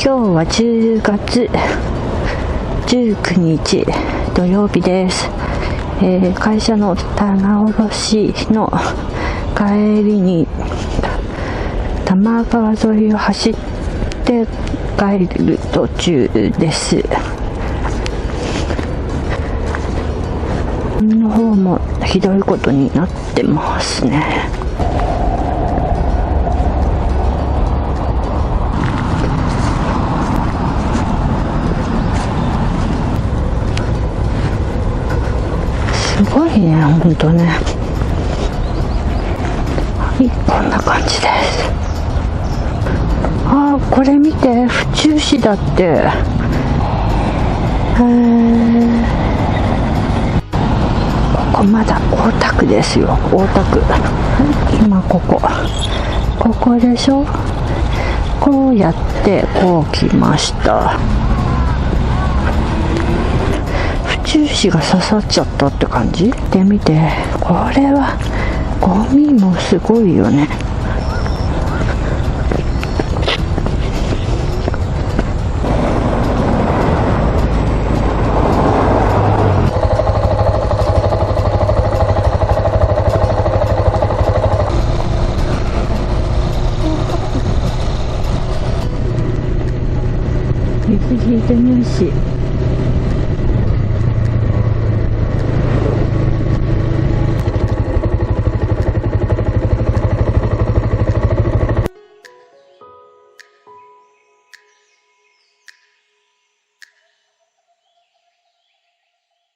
今日は10月19日土曜日です。会社の棚卸の帰りに多摩川沿いを走って帰る途中です。の方もひどいことになってますね。すごいね、ほんとね。はい、こんな感じです。あー、これ見て、府中市だって。ここまだ大田区ですよ、大田区。はい、今ここでしょ。こうやってこう来ました。府中市が刺さっちゃったって感じで、見て、これはゴミもすごいよね。水引いてないし。